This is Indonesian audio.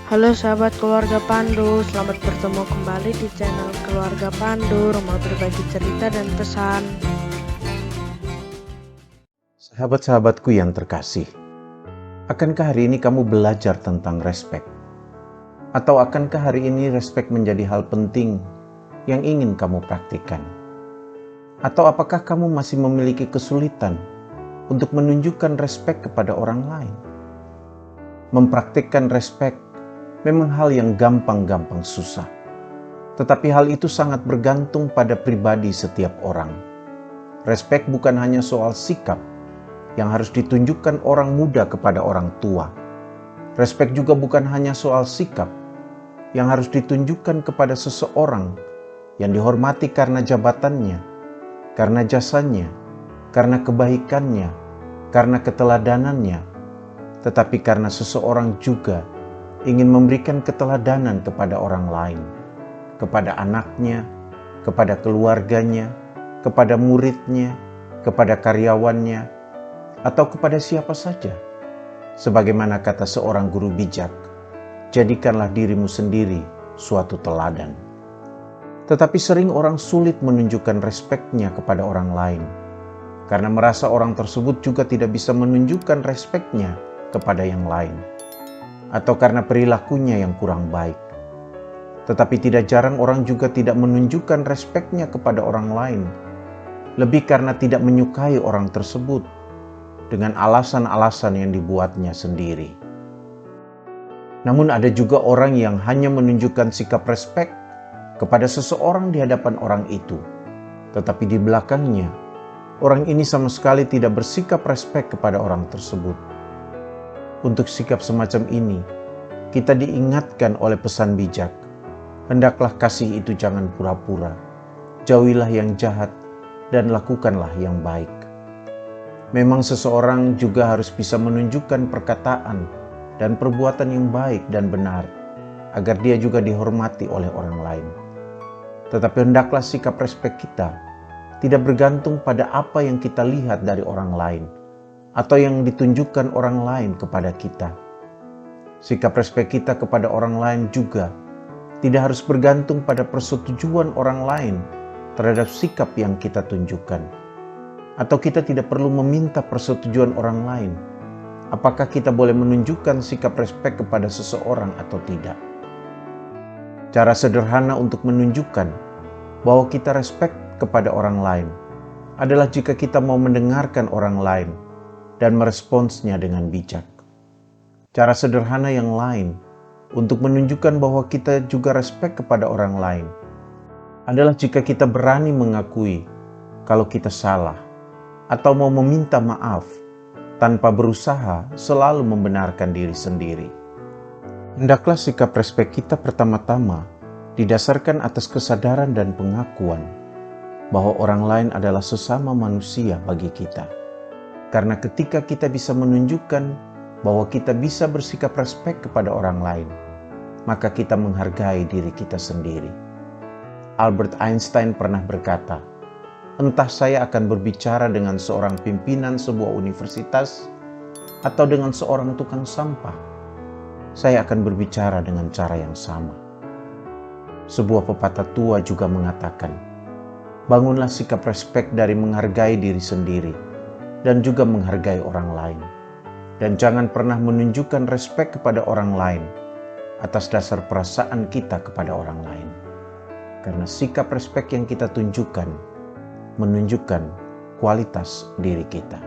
Halo sahabat keluarga Pandu, selamat bertemu kembali di channel Keluarga Pandu, rumah berbagi cerita dan pesan. Sahabat-sahabatku yang terkasih, akankah hari ini kamu belajar tentang respek? Atau akankah hari ini respek menjadi hal penting yang ingin kamu praktikkan? Atau apakah kamu masih memiliki kesulitan untuk menunjukkan respek kepada orang lain? Mempraktikkan respek memang hal yang gampang-gampang susah. Tetapi hal itu sangat bergantung pada pribadi setiap orang. Respek bukan hanya soal sikap yang harus ditunjukkan orang muda kepada orang tua. Respek juga bukan hanya soal sikap yang harus ditunjukkan kepada seseorang yang dihormati karena jabatannya, karena jasanya, karena kebaikannya, karena keteladanannya, tetapi karena seseorang juga ingin memberikan keteladanan kepada orang lain, kepada anaknya, kepada keluarganya, kepada muridnya, kepada karyawannya, atau kepada siapa saja. Sebagaimana kata seorang guru bijak, jadikanlah dirimu sendiri suatu teladan. Tetapi sering orang sulit menunjukkan respeknya kepada orang lain, karena merasa orang tersebut juga tidak bisa menunjukkan respeknya kepada yang lain, atau karena perilakunya yang kurang baik. Tetapi tidak jarang orang juga tidak menunjukkan respeknya kepada orang lain, lebih karena tidak menyukai orang tersebut dengan alasan-alasan yang dibuatnya sendiri. Namun ada juga orang yang hanya menunjukkan sikap respek kepada seseorang di hadapan orang itu, tetapi di belakangnya, orang ini sama sekali tidak bersikap respek kepada orang tersebut. Untuk sikap semacam ini, kita diingatkan oleh pesan bijak. Hendaklah kasih itu jangan pura-pura. Jauhilah yang jahat dan lakukanlah yang baik. Memang seseorang juga harus bisa menunjukkan perkataan dan perbuatan yang baik dan benar, agar dia juga dihormati oleh orang lain. Tetapi hendaklah sikap respek kita tidak bergantung pada apa yang kita lihat dari orang lain, atau yang ditunjukkan orang lain kepada kita. Sikap respek kita kepada orang lain juga tidak harus bergantung pada persetujuan orang lain terhadap sikap yang kita tunjukkan. Atau kita tidak perlu meminta persetujuan orang lain apakah kita boleh menunjukkan sikap respek kepada seseorang atau tidak. Cara sederhana untuk menunjukkan bahwa kita respek kepada orang lain adalah jika kita mau mendengarkan orang lain dan meresponsnya dengan bijak. Cara sederhana yang lain untuk menunjukkan bahwa kita juga respek kepada orang lain adalah jika kita berani mengakui kalau kita salah atau mau meminta maaf tanpa berusaha selalu membenarkan diri sendiri. Hendaklah sikap respek kita pertama-tama didasarkan atas kesadaran dan pengakuan bahwa orang lain adalah sesama manusia bagi kita. Karena ketika kita bisa menunjukkan bahwa kita bisa bersikap respek kepada orang lain, maka kita menghargai diri kita sendiri. Albert Einstein pernah berkata, entah saya akan berbicara dengan seorang pimpinan sebuah universitas atau dengan seorang tukang sampah, saya akan berbicara dengan cara yang sama. Sebuah pepatah tua juga mengatakan, bangunlah sikap respek dari menghargai diri sendiri dan juga menghargai orang lain. Dan jangan pernah menunjukkan respek kepada orang lain atas dasar perasaan kita kepada orang lain. Karena sikap respek yang kita tunjukkan menunjukkan kualitas diri kita.